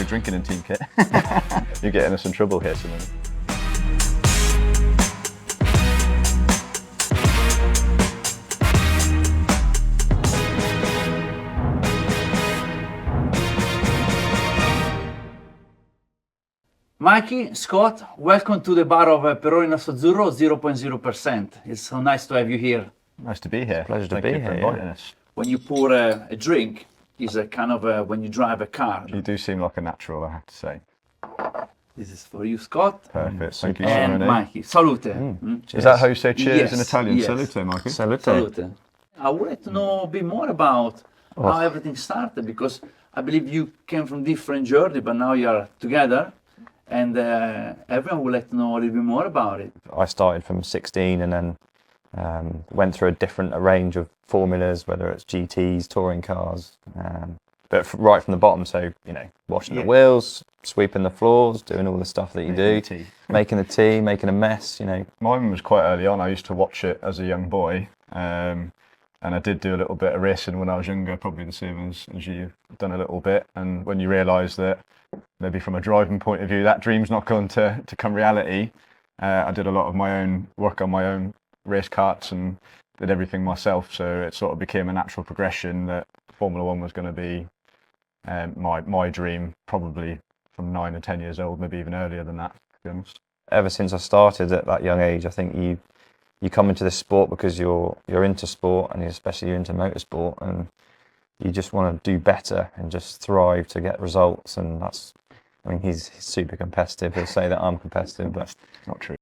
no drinking in team kit. You're getting us in trouble here, Simon. Mikey, Scott, welcome to the bar of Peroni Nastro Azzurro, 0.0%. It's so nice to have you here. Nice to be here. Pleasure to Thank be you here, for inviting us. When you pour a drink, it's a kind of when you drive a car. You do seem like a natural, I have to say. This is for you, Scott. Perfect. Thank you, And Simon. Mikey, salute. Is that how you say cheers Yes, in Italian? yes. Salute, Mikey. Salute. Salute. I would like to know a bit more about how everything started, because I believe you came from different journey, but now you are together. And everyone would like to know a little bit more about it. I started from 16 and then went through a range of formulas, whether it's GTs, touring cars, but right from the bottom. So, you know, washing the wheels, sweeping the floors, doing all the stuff that you do, making the tea, making a mess, you know. Mine was quite early on. I used to watch it as a young boy. And I did do a little bit of racing when I was younger, probably the same as you've done a little bit. And when you realise that maybe from a driving point of view, that dream's not going to come reality, I did a lot of my own work on my own race karts and did everything myself. So it sort of became a natural progression that Formula One was going to be my dream, probably from 9 or 10 years old, maybe even earlier than that, to be honest. Ever since I started at that young age, I think you come into this sport because you're into sport, and especially you're into motorsport, and you just want to do better and just thrive to get results. And that's, I mean, he's super competitive. He'll say that I'm competitive, but It's not true.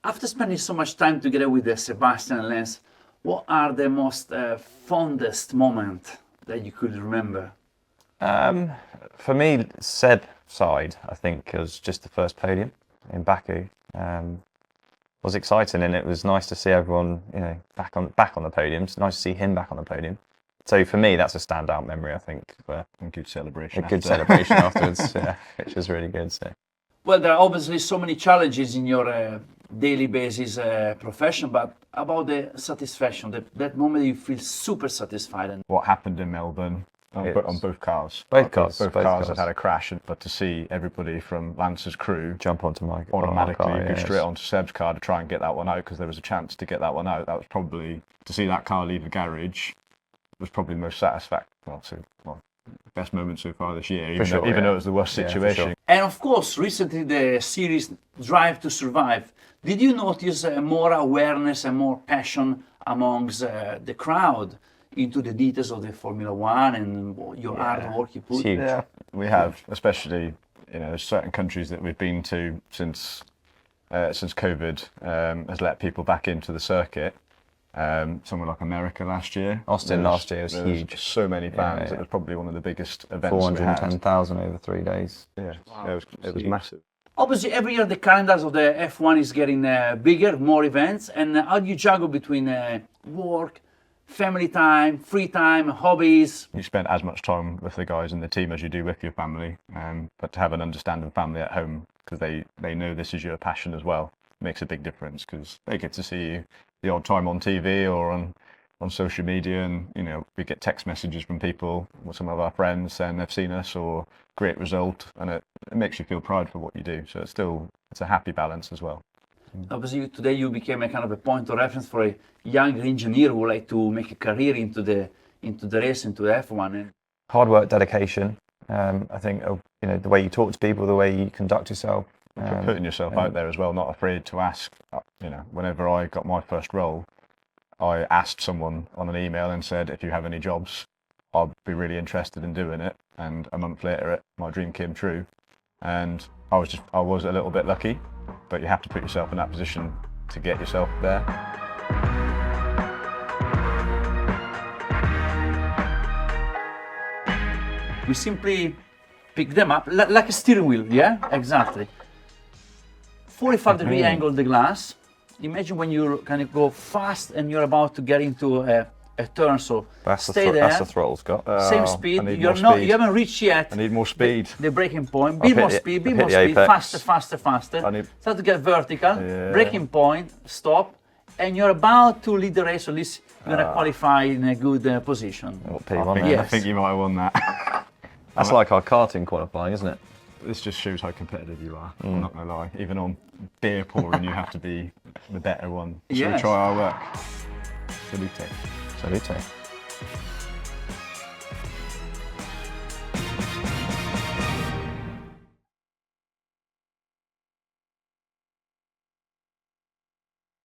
After spending so much time together with Sebastian and Lance, what are the most fondest moment that you could remember? for me, Seb side, I think, was just the first podium in Baku. Was exciting, and it was nice to see everyone, you know, back on the podium. It's nice to see him back on the podium. So for me, that's a standout memory, I think. For A good celebration. a good celebration afterwards, yeah, which was really good. So. Well, there are obviously so many challenges in your daily basis profession, but about the satisfaction, that moment you feel super satisfied. And What happened in Melbourne on both cars. Both cars. Both cars had had a crash, but to see everybody from Lance's crew Jump onto my automatically car, go straight onto Seb's car to try and get that one out, because there was a chance to get that one out. That was probably, to see that car leave the garage, was probably the most satisfactory, best moment so far this year, even though it was the worst situation. Sure. And of course, recently the series Drive to Survive. Did you notice more awareness and more passion amongst the crowd into the details of the Formula One and your hard work you put? It's huge. Yeah, we have, especially, there's certain countries that we've been to since COVID has let people back into the circuit. Somewhere like America last year. Austin last year was huge. So many fans. Yeah. It was probably one of the biggest events we had. 410,000 over 3 days. Yeah, it was massive. Obviously, every year the calendars of the F1 is getting bigger, more events. And how do you juggle between work, family time, free time, hobbies? You spend as much time with the guys in the team as you do with your family, but to have an understanding family at home, because they know this is your passion as well, makes a big difference, because they get to see you the odd time on TV or on social media, and we get text messages from people or some of our friends saying they've seen us or great result, and it makes you feel proud for what you do. So it's a happy balance as well. Obviously, today you became a kind of a point of reference for a young engineer who would like to make a career into the race, into the F1. And Hard work, dedication. I think the way you talk to people, the way you conduct yourself. Putting yourself out there as well, not afraid to ask. Whenever I got my first role, I asked someone on an email and said, if you have any jobs, I'd be really interested in doing it. And a month later, my dream came true. And I was a little bit lucky, but you have to put yourself in that position to get yourself there. we simply pick them up like a steering wheel, yeah? Exactly. 45-degree angle the glass. Imagine when you kind of go fast and you're about to get into a turn, so stay there. That's the throttle, Scott. Same speed. You haven't reached yet. I need more speed. The braking point. Be more speed. Faster. Start to get vertical. Yeah. Braking point. Stop. And you're about to lead the race. At least you're gonna qualify in a good position. What P1 there? I think you might have won that. That's like our karting qualifying, isn't it? This just shows how competitive you are. I'm not gonna lie. Even on beer pouring, you have to be the better one. So we Yes. try our work. Salute. Salute.